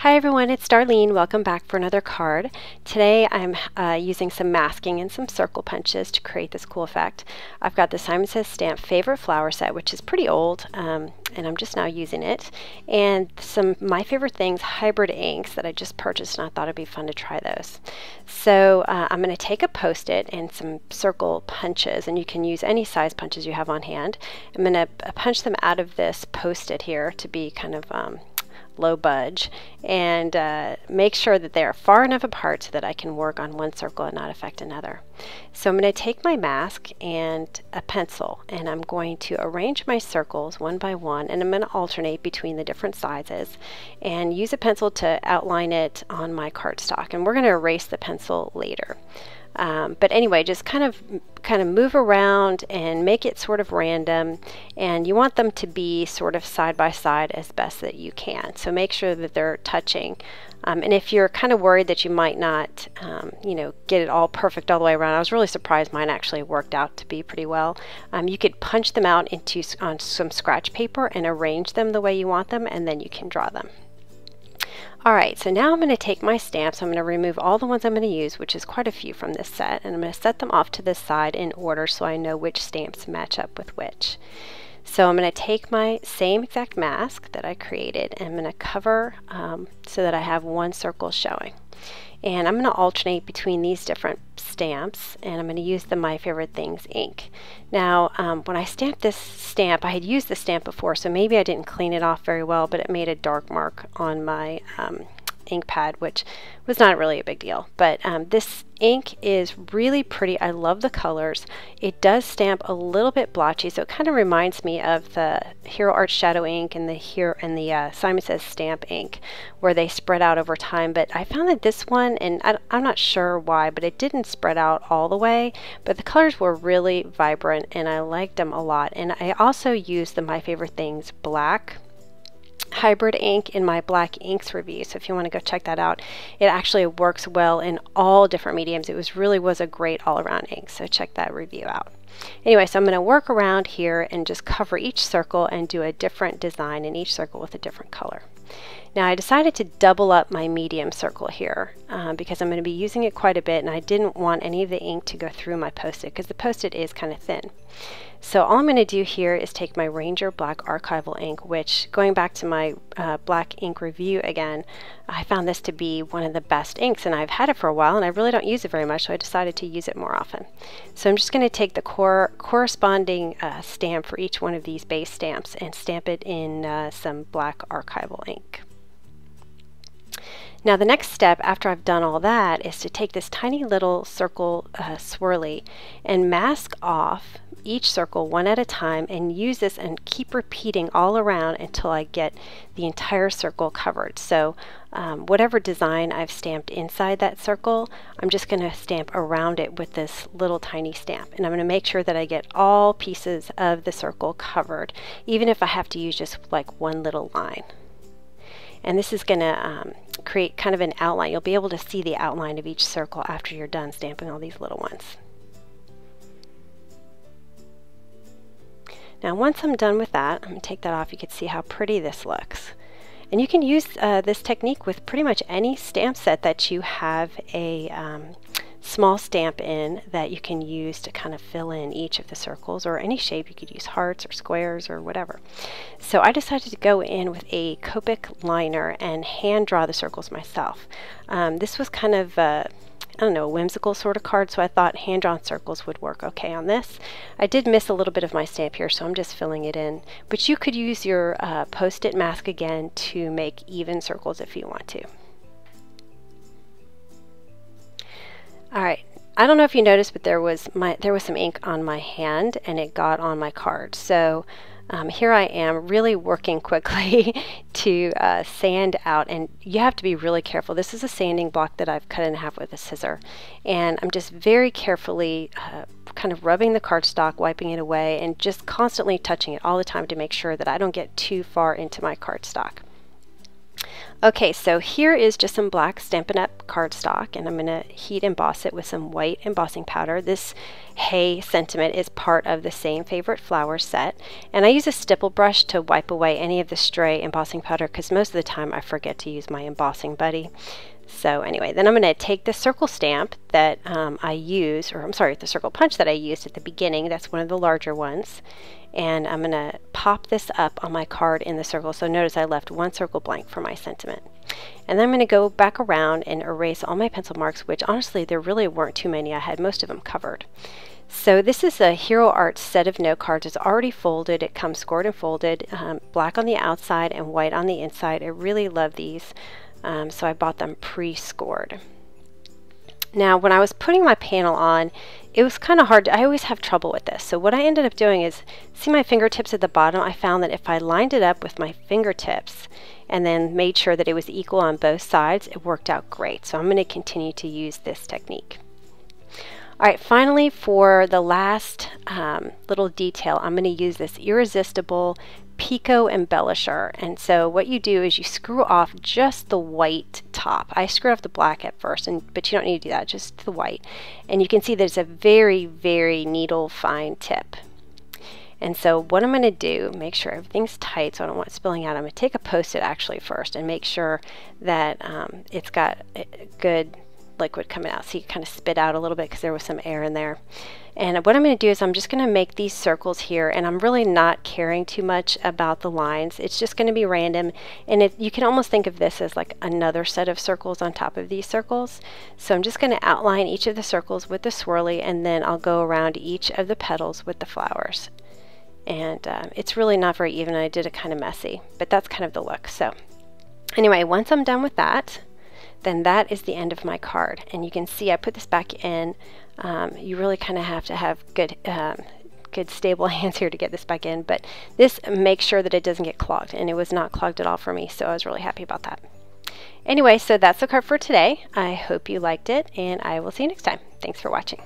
Hi everyone, it's Darlene. Welcome back for another card. Today I'm using some masking and some circle punches to create this cool effect. I've got the Simon Says Stamp Favorite Flower set, which is pretty old, and I'm just now using it. And some My Favorite Things hybrid inks that I just purchased, and I thought it'd be fun to try those. So I'm going to take a Post-it and some circle punches, and you can use any size punches you have on hand. I'm going to punch them out of this Post-it here to be kind of low budge, and make sure that they are far enough apart so that I can work on one circle and not affect another. So I'm going to take my mask and a pencil, and I'm going to arrange my circles one by one, and I'm going to alternate between the different sizes and use a pencil to outline it on my cardstock, and we're going to erase the pencil later. But anyway, just kind of move around and make it sort of random, and you want them to be sort of side by side as best that you can. So make sure that they're touching. And if you're kind of worried that you might not, get it all perfect all the way around, I was really surprised mine actually worked out to be pretty well. You could punch them out on some scratch paper and arrange them the way you want them, and then you can draw them. Alright, so now I'm going to take my stamps. I'm going to remove all the ones I'm going to use, which is quite a few from this set, and I'm going to set them off to the side in order so I know which stamps match up with which. So I'm going to take my same exact mask that I created, and I'm going to cover so that I have one circle showing. And I'm going to alternate between these different stamps, and I'm going to use the My Favorite Things ink. Now, when I stamped this stamp, I had used the stamp before, so maybe I didn't clean it off very well, but it made a dark mark on my ink pad, which was not really a big deal. But this ink is really pretty. I love the colors. It does stamp a little bit blotchy, so it kind of reminds me of the Hero Art Shadow ink and the Simon Says Stamp ink, where they spread out over time. But I found that this one, and I'm not sure why, but it didn't spread out all the way, but the colors were really vibrant and I liked them a lot. And I also used the My Favorite Things black hybrid ink in my black inks review, so if you want to go check that out, it actually works well in all different mediums. It really was a great all-around ink, so check that review out. Anyway, so I'm going to work around here and just cover each circle and do a different design in each circle with a different color. Now I decided to double up my medium circle here because I'm going to be using it quite a bit, and I didn't want any of the ink to go through my Post-it because the Post-it is kind of thin. So all I'm going to do here is take my Ranger Black Archival ink, which, going back to my black ink review again, I found this to be one of the best inks, and I've had it for a while and I really don't use it very much, so I decided to use it more often. So I'm just going to take the corresponding stamp for each one of these base stamps and stamp it in some black archival ink. Now the next step after I've done all that is to take this tiny little circle swirly and mask off each circle one at a time, and use this and keep repeating all around until I get the entire circle covered. So whatever design I've stamped inside that circle, I'm just going to stamp around it with this little tiny stamp, and I'm going to make sure that I get all pieces of the circle covered, even if I have to use just like one little line. And this is going to create kind of an outline. You'll be able to see the outline of each circle after you're done stamping all these little ones. Now once I'm done with that, I'm going to take that off. You can see how pretty this looks. And you can use this technique with pretty much any stamp set that you have a small stamp in that you can use to kind of fill in each of the circles, or any shape. You could use hearts or squares or whatever. So I decided to go in with a Copic liner and hand draw the circles myself. This was kind of I don't know, a whimsical sort of card, so I thought hand-drawn circles would work okay on this. I did miss a little bit of my stamp here, so I'm just filling it in. But you could use your Post-it mask again to make even circles if you want to. Alright, I don't know if you noticed, but there was some ink on my hand and it got on my card. So here I am really working quickly to sand out, and you have to be really careful. This is a sanding block that I've cut in half with a scissor, and I'm just very carefully kind of rubbing the cardstock, wiping it away, and just constantly touching it all the time to make sure that I don't get too far into my cardstock. Okay, so here is just some black Stampin' Up! Cardstock, and I'm going to heat emboss it with some white embossing powder. This Hay sentiment is part of the Same Favorite Flowers set, and I use a stipple brush to wipe away any of the stray embossing powder because most of the time I forget to use my embossing buddy. So anyway, then I'm going to take the circle stamp that I use, or I'm sorry, the circle punch that I used at the beginning. That's one of the larger ones. And I'm going to pop this up on my card in the circle. So notice I left one circle blank for my sentiment. And then I'm going to go back around and erase all my pencil marks, which honestly there really weren't too many. I had most of them covered. So this is a Hero Art set of note cards. It's already folded. It comes scored and folded, black on the outside and white on the inside. I really love these. So I bought them pre-scored. Now when I was putting my panel on, it was kind of hard. I always have trouble with this. So what I ended up doing is, see my fingertips at the bottom? I found that if I lined it up with my fingertips and then made sure that it was equal on both sides, it worked out great. So I'm going to continue to use this technique. All right, finally for the last little detail, I'm going to use this Irresistible Pico Embellisher. And so what you do is you screw off just the white top. I screwed off the black at first, but you don't need to do that, just the white. And you can see that it's a very, very needle fine tip. And so what I'm going to do, make sure everything's tight so I don't want it spilling out. I'm going to take a Post-it actually first and make sure that it's got a good liquid coming out. So you kind of spit out a little bit because there was some air in there. And what I'm going to do is I'm just going to make these circles here, and I'm really not caring too much about the lines. It's just going to be random, and you can almost think of this as like another set of circles on top of these circles. So I'm just going to outline each of the circles with the swirly, and then I'll go around each of the petals with the flowers. And it's really not very even. I did it kind of messy, but that's kind of the look. So anyway, once I'm done with that, then that is the end of my card. And you can see I put this back in. You really kind of have to have good stable hands here to get this back in, but this makes sure that it doesn't get clogged, and it was not clogged at all for me, so I was really happy about that. Anyway, so that's the card for today. I hope you liked it, and I will see you next time. Thanks for watching.